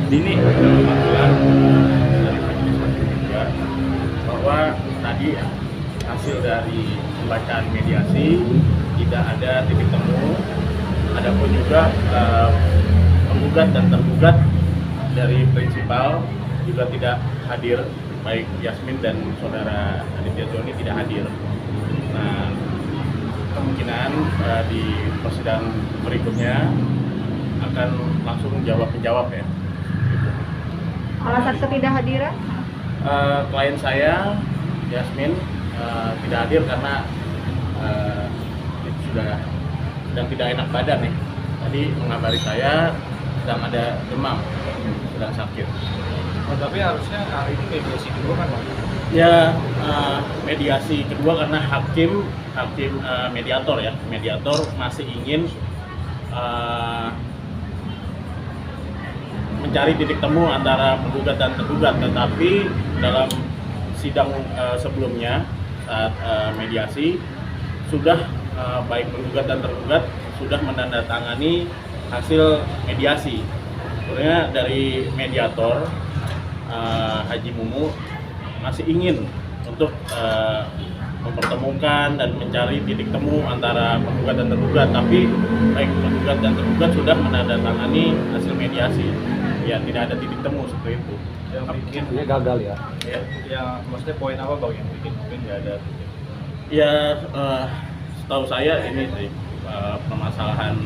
Dini kebetulan dari majelis hakim juga bahwa tadi hasil dari pembacaan mediasi tidak ada titik temu. Adapun juga penggugat dan tergugat dari prinsipal juga tidak hadir, baik Yasmin dan saudara Aditya Joni tidak hadir. Nah, kemungkinan di persidangan berikutnya akan langsung jawab menjawab ya. Alasan ketidakhadiran? Klien saya Yasmin tidak hadir karena sudah sedang tidak enak badan nih. Tadi mengabari saya sedang ada demam, sedang sakit. Oh, tapi harusnya hari ini mediasi dulu kan, Bang? Ya, mediasi kedua karena hakim mediator ya, mediator masih ingin mencari titik temu antara penggugat dan tergugat, tetapi dalam sidang sebelumnya saat mediasi sudah baik penggugat dan tergugat sudah menandatangani hasil mediasi. Sebenarnya dari mediator Haji Mumu masih ingin untuk mempertemukan dan mencari titik temu antara penggugat dan tergugat, tapi baik penggugat dan tergugat sudah menandatangani hasil mediasi. Ya tidak ada titik temu seperti itu. Yang bikin gagal ya. ya maksudnya poin apa, Bang, yang bikin mungkin nggak ada titik? Ya, setahu saya ini sih permasalahan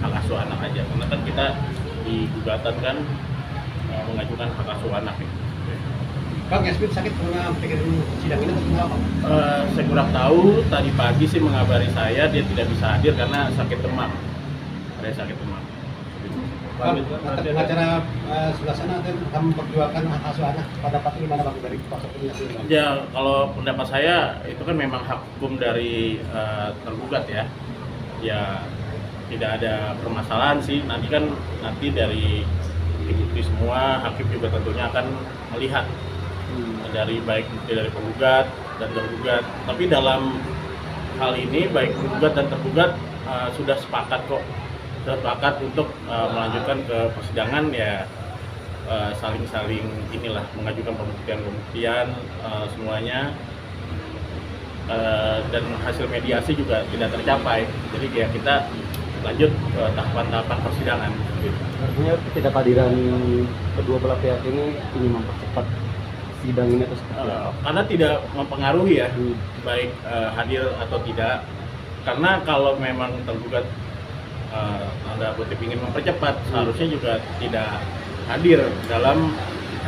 hak asuh anak aja, karena kan kita di gugatan kan mengajukan hak asuh anak ya. Bang, Yasmin sakit pernah pikir sidang ini atau apa? Saya kurang tahu, tadi pagi sih mengabari saya dia tidak bisa hadir karena sakit demam. Ada sakit demam. Bang, pengacara sebelah sana akan memperjuangkan hak asuh anak. Pendapat gimana, Bang, dari kuasa hukum Yasmin, Bang? Ya, kalau pendapat saya itu kan memang hak hukum dari tergugat ya. Ya tidak ada permasalahan sih. Nanti dari bukti semua hakim juga tentunya akan melihat dari baik bukti dari penggugat dan tergugat. Tapi dalam hal ini baik penggugat dan tergugat sudah sepakat kok, sudah sepakat untuk melanjutkan ke persidangan ya, saling-saling inilah mengajukan pembuktian semuanya, dan hasil mediasi juga tidak tercapai. Jadi ya kita lanjut ke tahapan-tahapan persidangan. Artinya ketidakhadiran kedua belah pihak ini mempercepat sidang ini atau seperti apa? Karena tidak mempengaruhi ya, baik hadir atau tidak. Karena kalau memang tergugat ada kutip ingin mempercepat, seharusnya juga tidak hadir dalam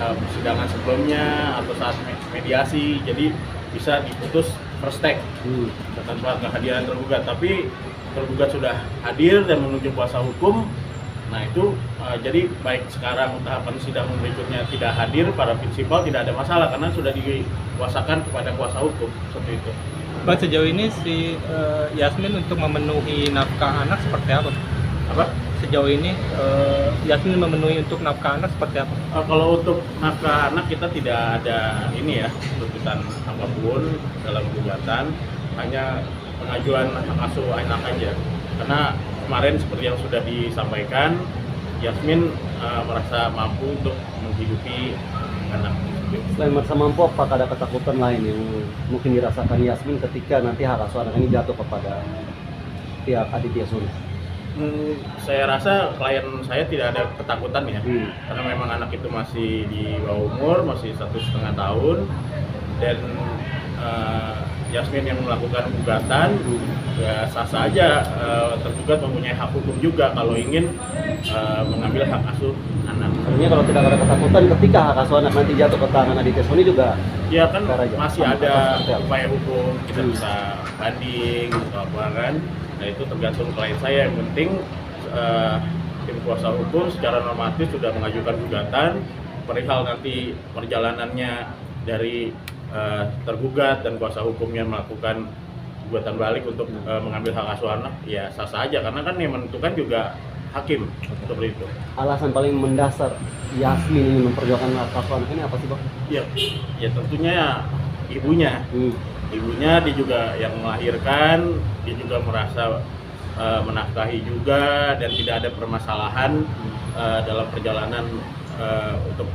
persidangan sebelumnya atau saat mediasi. Jadi bisa diputus first take tanpa kehadiran tergugat. Tapi tergugat sudah hadir dan menunjuk kuasa hukum. Nah itu jadi baik sekarang tahapan sidang berikutnya tidak hadir, para prinsipal tidak ada masalah karena sudah dikuasakan kepada kuasa hukum seperti itu. Bang, sejauh ini si Yasmin untuk memenuhi nafkah anak seperti apa? Apa? Sejauh ini Yasmin memenuhi untuk nafkah anak seperti apa? Kalau untuk nafkah anak kita tidak ada ini ya, tuntutan apapun dalam gugatan, hanya pengajuan hak asuh anak aja. Karena kemarin seperti yang sudah disampaikan, Yasmin merasa mampu untuk menghidupi anak. Selain merasa mampu, apakah ada ketakutan lain yang mungkin dirasakan Yasmin ketika nanti hak asuh anak ini jatuh kepada pihak Aditya Joni? Saya rasa klien saya tidak ada ketakutan ya, karena memang anak itu masih di bawah umur, masih 1,5 tahun, dan Yasmin yang melakukan gugatan ya sah-sah aja, tergugat mempunyai hak hukum juga kalau ingin mengambil hak asuh anak. Artinya kalau tidak ada ketakutan ketika hak asuh anak nanti jatuh ke tangan Aditya Joni juga Ya kan masih sama ada seperti apa? upaya hukum, kita bisa banding atau apa kan. Nah itu tergantung klien saya. Yang penting tim kuasa hukum secara normatif sudah mengajukan gugatan, perihal nanti perjalanannya dari tergugat dan kuasa hukumnya melakukan gugatan balik untuk mengambil hak asuh anak, ya sah-sah aja karena kan yang menentukan juga hakim seperti itu. Alasan paling mendasar Yasmin ingin memperjuangkan hak asuh anak ini apa sih, Bang? Ya tentunya ibunya. Ibunya dia juga yang melahirkan, dia juga merasa menafkahi juga dan tidak ada permasalahan dalam perjalanan untuk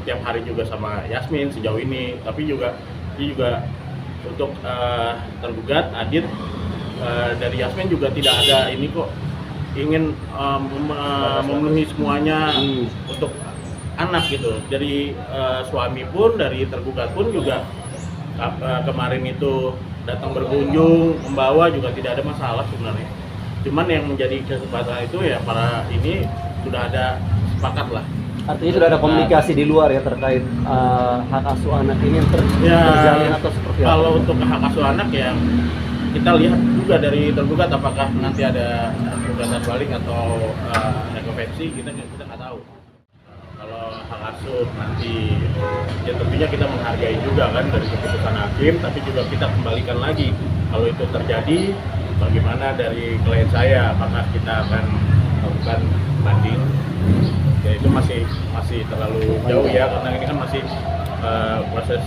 tiap hari juga sama Yasmin sejauh ini. Tapi juga dia juga untuk tergugat Adit dari Yasmin juga tidak ada ini kok ingin memenuhi semuanya untuk anak gitu. Dari suami pun, dari tergugat pun juga kemarin itu datang berkunjung, membawa juga tidak ada masalah sebenarnya. Cuman yang menjadi kesempatan itu ya para ini sudah ada sepakat lah. Artinya sudah ada komunikasi di luar ya terkait hak asuh anak ini yang terjalin atau seperti apa? Kalau untuk hak asuh anak ya kita lihat juga dari tergugat apakah nanti ada gugatan balik atau rekonvensi, kita nggak tahu. Kalau hak asuh nanti ya tentunya kita menghargai juga kan dari keputusan hakim, tapi juga kita kembalikan lagi kalau itu terjadi bagaimana dari klien saya, apakah kita akan melakukan banding. Ya itu masih terlalu jauh ya, karena ini kan masih proses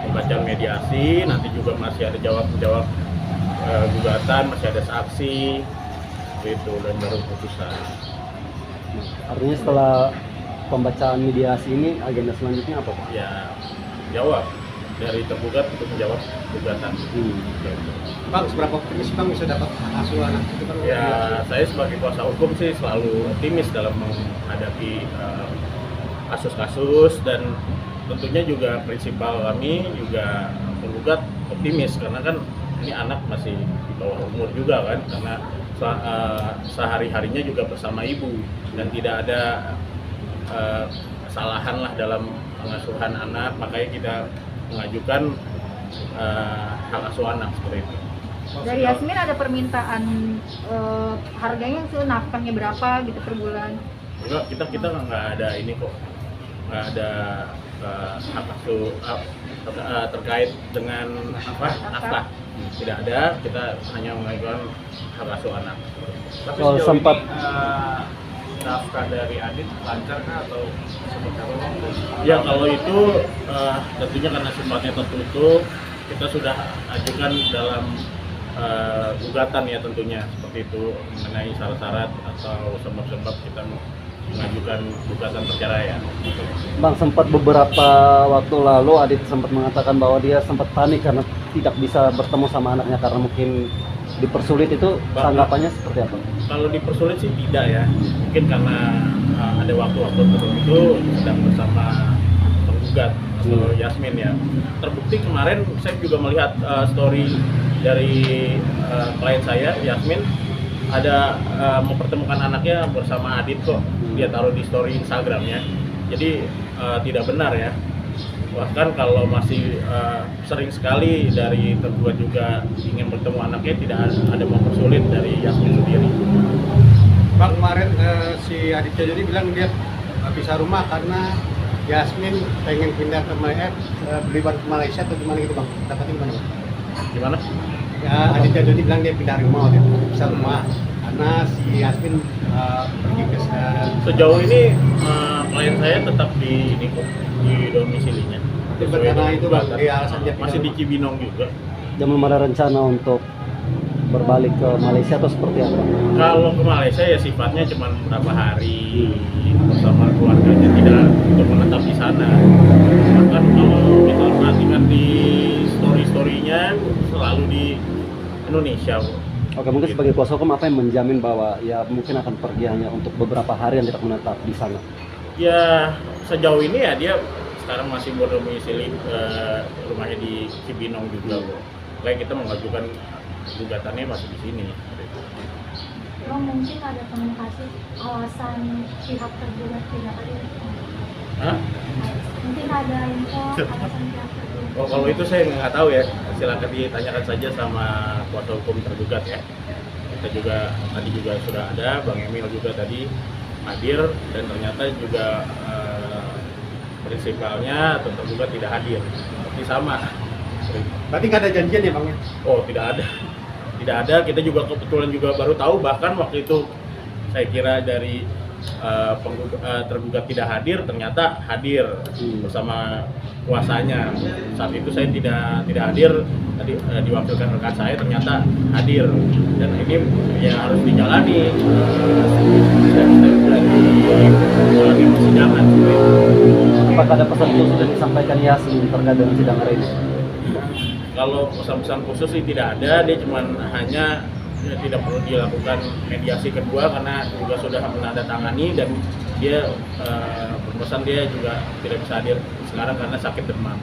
pembacaan mediasi, nanti juga masih ada jawab-jawab gugatan, masih ada saksi itu dan baru putusan. Artinya setelah pembacaan mediasi ini agenda selanjutnya apa Pak? Ya jawab dari tergugat untuk menjawab gugatan. Bang, seberapa optimis Bang bisa dapat hak asuh anak itu kan? Ya saya sebagai kuasa hukum sih selalu optimis dalam menghadapi kasus-kasus, dan tentunya juga prinsipal kami juga tergugat optimis karena kan ini anak masih di bawah umur juga kan, karena sehari-harinya juga bersama ibu dan tidak ada kesalahan lah dalam pengasuhan anak, makanya kita mengajukan hak asuh anak seperti itu. Dari Yasmin ada permintaan harganya nafkahnya berapa gitu per bulan? Enggak, kita nggak ada ini kok, nggak ada hak asuh terkait dengan apa nafkah, tidak ada. Kita hanya mengajukan hak asuh anak. Tapi Kalau sejauh sempat ini, nafkah dari Adit lancar kah atau seperti apa Bang? Ya kalau itu tentunya karena sifatnya tertutup, kita sudah ajukan dalam gugatan ya tentunya seperti itu mengenai syarat-syarat atau sebab-sebab kita mengajukan gugatan perceraian. Bang, sempat beberapa waktu lalu Adit sempat mengatakan bahwa dia sempat panik karena tidak bisa bertemu sama anaknya karena mungkin dipersulit. Itu tanggapannya seperti apa? Kalau dipersulit sih tidak ya, mungkin karena ada waktu-waktu tertentu sedang bersama penggugat atau Yasmin ya. Terbukti kemarin saya juga melihat story dari klien saya Yasmin ada mempertemukan anaknya bersama Adit kok, dia taruh di story Instagramnya. Jadi tidak benar ya. Bahkan kalau masih sering sekali dari tergugat juga ingin bertemu anaknya, tidak ada mempersulit dari Yasmin sendiri. Bang, kemarin si Aditya jadi bilang dia nggak bisa rumah karena Yasmin pengen pindah ke beli barang ke Malaysia atau gimana gitu Bang? Dapatnya gimana Bang? Gimana? Ya, Aditya jadi bilang dia pindah rumah waktu itu, bisa rumah karena si Yasmin pergi ke Sejauh ini klien saya tetap di ini kok, di domisilinya. karena itu Bang, Gugatan. dia alasan dia Masih di pindah Cibinong juga. Dan belum ada rencana untuk berbalik ke Malaysia atau seperti apa? Kalau ke Malaysia ya sifatnya cuma beberapa hari bersama keluarganya, tidak untuk menetap di sana. Bahkan kalau kita perhatikan di story-storynya selalu di Indonesia. Oke, mungkin sebagai kuasa hukum apa yang menjamin bahwa ya mungkin akan pergi hanya untuk beberapa hari yang tidak menetap di sana? Ya sejauh ini ya dia sekarang masih berdomisili rumahnya di Cibinong juga kok. Kayak kita mengajukan gugatannya masih di sini. Bang, mungkin ada komunikasi alasan pihak tergugat tidak hadir. Hah? Mungkin ada info alasan pihak tergugat. Oh, kalau itu saya nggak tahu ya, silakan ditanyakan saja sama kuasa hukum tergugat ya. Kita juga tadi juga sudah ada, Bang Emil juga tadi hadir dan ternyata juga prinsipalnya atau tergugat tidak hadir. Tapi sama. Berarti nggak ada janjian ya Bang? Oh, tidak ada. Tidak ada, kita juga kebetulan juga baru tahu, bahkan waktu itu saya kira dari tergugat tidak hadir, ternyata hadir bersama kuasanya. Saat itu saya tidak hadir, tadi diwakilkan rekan saya, ternyata hadir, dan ini ya harus dijalani step-step dari persidangan. Apakah ada pesan khusus sudah disampaikan Yasmin terkait dengan sidang hari ini? Kalau pesan-pesan khusus sih tidak ada, dia cuman hanya tidak perlu dilakukan mediasi kedua karena juga sudah menandatangani, dan dia berpesan dia juga tidak bisa hadir sekarang karena sakit demam.